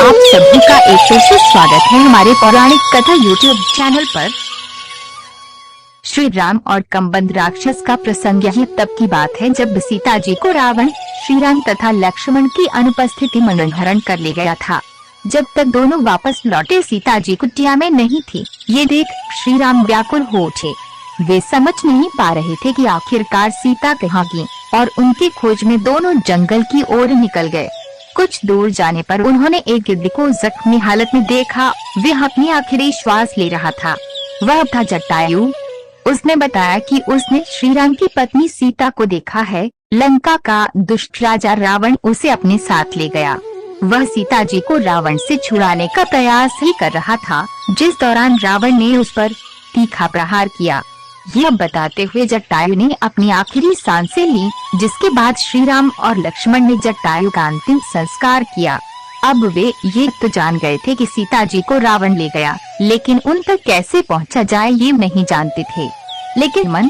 आप सभी का एक फिर से स्वागत है हमारे पौराणिक कथा यूट्यूब चैनल पर। श्री राम और कम्बंद राक्षस का प्रसंग यह तब की बात है जब सीता जी को रावण श्री राम तथा लक्ष्मण की अनुपस्थिति में मनहरण कर ले गया था। जब तक दोनों वापस लौटे सीता जी कुटिया में नहीं थी। ये देख श्री राम व्याकुल हो उठे। वे समझ नहीं पा रहे थे कि आखिरकार सीता कहाँ गई और उनकी खोज में दोनों जंगल की ओर निकल गए। कुछ दूर जाने पर उन्होंने एक गिद्ध को जख्मी हालत में देखा। वह अपनी आखिरी श्वास ले रहा था। वह था जटायु। उसने बताया कि उसने श्री राम की पत्नी सीता को देखा है। लंका का दुष्ट राजा रावण उसे अपने साथ ले गया। वह सीता जी को रावण से छुड़ाने का प्रयास ही कर रहा था, जिस दौरान रावण ने उस पर तीखा प्रहार किया। यह बताते हुए जटायु ने अपनी आखिरी सांसें ली, जिसके बाद श्री राम और लक्ष्मण ने जटायु का अंतिम संस्कार किया। अब वे ये तो जान गए थे कि सीता जी को रावण ले गया, लेकिन उन तक कैसे पहुंचा जाए ये नहीं जानते थे। लेकिन मन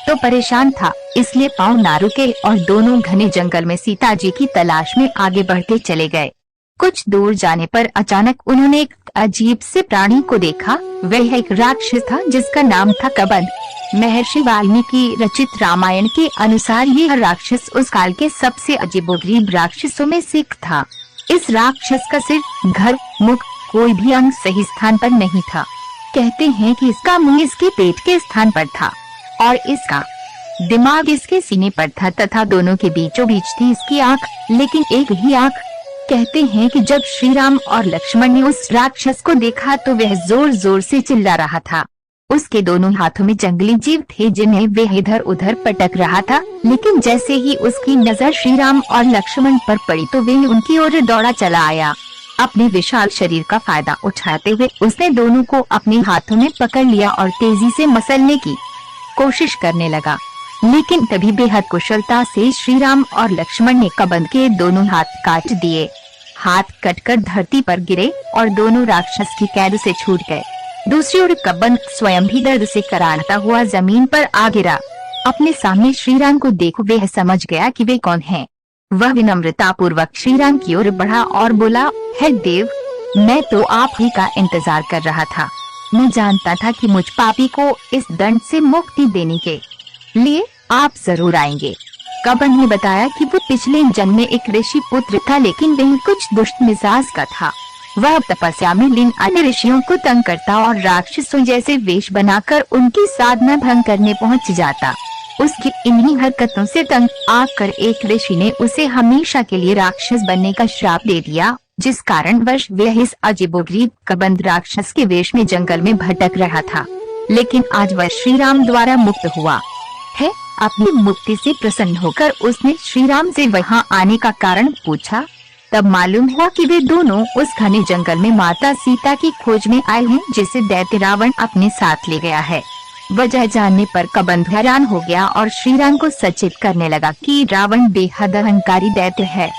तो परेशान था, इसलिए पाँव ना रुके और दोनों घने जंगल में सीता जी की तलाश में आगे बढ़ते चले गए। कुछ दूर जाने पर अचानक उन्होंने एक अजीब से प्राणी को देखा। वह एक राक्षस था जिसका नाम था कबंध। महर्षि वाल्मीकि रचित रामायण के अनुसार यह राक्षस उस काल के सबसे अजीबोगरीब राक्षसों में से एक था। इस राक्षस का सिर, घर, मुख, कोई भी अंग सही स्थान पर नहीं था। कहते हैं कि इसका मुंह इसके पेट के स्थान पर था और इसका दिमाग इसके सीने पर था तथा दोनों के बीचों बीच थी इसकी आँख, लेकिन एक ही आँख। कहते हैं कि जब श्री राम और लक्ष्मण ने उस राक्षस को देखा तो वह जोर जोर से चिल्ला रहा था। उसके दोनों हाथों में जंगली जीव थे जिन्हें वह इधर उधर पटक रहा था, लेकिन जैसे ही उसकी नजर श्री राम और लक्ष्मण पर पड़ी तो वह उनकी ओर दौड़ा चला आया। अपने विशाल शरीर का फायदा उठाते हुए उसने दोनों को अपने हाथों में पकड़ लिया और तेजी से मसलने की कोशिश करने लगा। लेकिन तभी बेहद कुशलता से श्री राम और लक्ष्मण ने कबंध के दोनों हाथ काट दिए। हाथ कटकर धरती पर गिरे और दोनों राक्षस की कैद से छूट गए। दूसरी ओर कबंध स्वयं भी दर्द से कराहता हुआ जमीन पर आ गिरा। अपने सामने श्री राम को देख वह समझ गया कि वे कौन हैं। वह विनम्रता पूर्वक श्री राम की ओर बढ़ा और बोला, हे देव, मैं तो आप ही का इंतजार कर रहा था। मैं जानता था कि मुझ पापी को इस दंड से मुक्ति देने के लिए आप जरूर आएंगे। कबंध ने बताया कि वो पिछले जन्म में एक ऋषि पुत्र था, लेकिन वह कुछ दुष्ट मिजाज का था। वह तपस्या में लीन अन्य ऋषियों को तंग करता और राक्षसों जैसे वेश बनाकर उनकी साधना भंग करने पहुंच जाता। उसकी इन्हीं हरकतों से तंग आकर एक ऋषि ने उसे हमेशा के लिए राक्षस बनने का श्राप दे दिया, जिस कारण वश वह इस अजीबोगरीब कबंध राक्षस के वेश में जंगल में भटक रहा था। लेकिन आज वह श्री राम द्वारा मुक्त हुआ है। अपनी मुक्ति से प्रसन्न होकर उसने श्री राम से वहां आने का कारण पूछा। तब मालूम हुआ कि वे दोनों उस घने जंगल में माता सीता की खोज में आए हैं, जिसे दैत्य रावण अपने साथ ले गया है। वजह जानने पर कबंध हैरान हो गया और श्री राम को सचेत करने लगा कि रावण बेहद अहंकारी दैत्य है।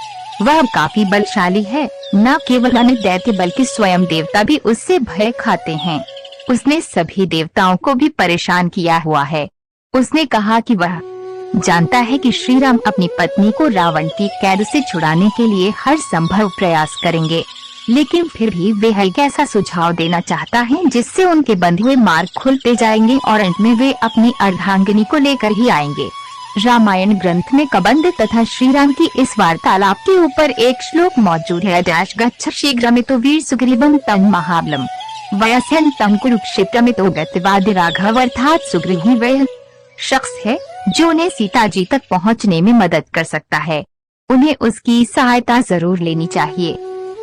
वह काफी बलशाली है। न केवल अन्य दैत्य बल्कि स्वयं देवता भी उससे भय खाते हैं। उसने सभी देवताओं को भी परेशान किया हुआ है। उसने कहा कि वह जानता है कि श्री राम अपनी पत्नी को रावण की कैद से छुड़ाने के लिए हर संभव प्रयास करेंगे, लेकिन फिर भी वे एक ऐसा सुझाव देना चाहता है जिससे उनके बंधे हुए मार्ग खुलते जाएंगे और अंत में वे अपनी अर्धांगिनी को लेकर ही आएंगे। रामायण ग्रंथ में कबंध तथा श्री राम की इस वार्तालाप के ऊपर एक श्लोक मौजूद है। गच्छ शीघ्रमितो वीर सुग्रीवं तं महाबलम् वयस्यन्तं कुरुक्षेत्रमितो गतवाद राघव। अर्थात सुग्रीव ही वह शख्स है जो उन्हें सीता जी तक पहुंचने में मदद कर सकता है। उन्हें उसकी सहायता जरूर लेनी चाहिए।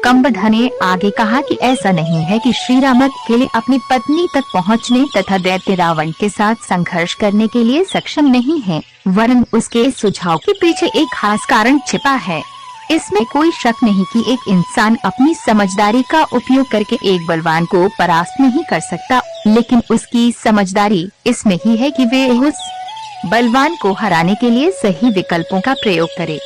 कम्बंध ने आगे कहा कि ऐसा नहीं है कि श्री राम अकेले अपनी पत्नी तक पहुंचने तथा दैत्य रावण के साथ संघर्ष करने के लिए सक्षम नहीं है, वरन उसके सुझाव के पीछे एक खास कारण छिपा है। इसमें कोई शक नहीं कि एक इंसान अपनी समझदारी का उपयोग करके एक बलवान को परास्त नहीं कर सकता, लेकिन उसकी समझदारी इसमें ही है कि वे उस बलवान को हराने के लिए सही विकल्पों का प्रयोग करे।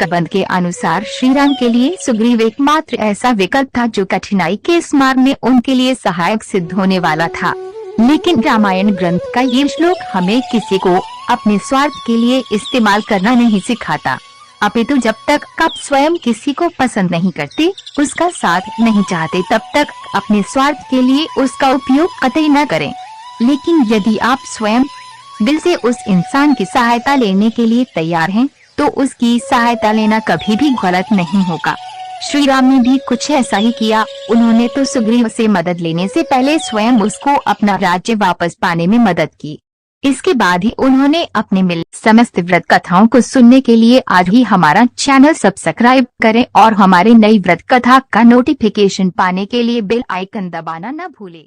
कबंध के अनुसार श्री राम के लिए सुग्रीव एकमात्र ऐसा विकल्प था जो कठिनाई के इस मार्ग में उनके लिए सहायक सिद्ध होने वाला था। लेकिन रामायण ग्रंथ का ये श्लोक हमें किसी को अपने स्वार्थ के लिए इस्तेमाल करना नहीं सिखाता। अपितु जब तक आप स्वयं किसी को पसंद नहीं करते, उसका साथ नहीं चाहते, तब तक अपने स्वार्थ के लिए उसका उपयोग कतई न करें। लेकिन यदि आप स्वयं दिल से उस इंसान की सहायता लेने के लिए तैयार हैं, तो उसकी सहायता लेना कभी भी गलत नहीं होगा। श्री राम ने भी कुछ ऐसा ही किया। उन्होंने तो सुग्रीव से मदद लेने से पहले स्वयं उसको अपना राज्य वापस पाने में मदद की। इसके बाद ही उन्होंने अपने मिल समस्त व्रत कथाओं को सुनने के लिए आज ही हमारा चैनल सब्सक्राइब करें और हमारे नई व्रत कथा का नोटिफिकेशन पाने के लिए बेल आइकन दबाना न भूलें।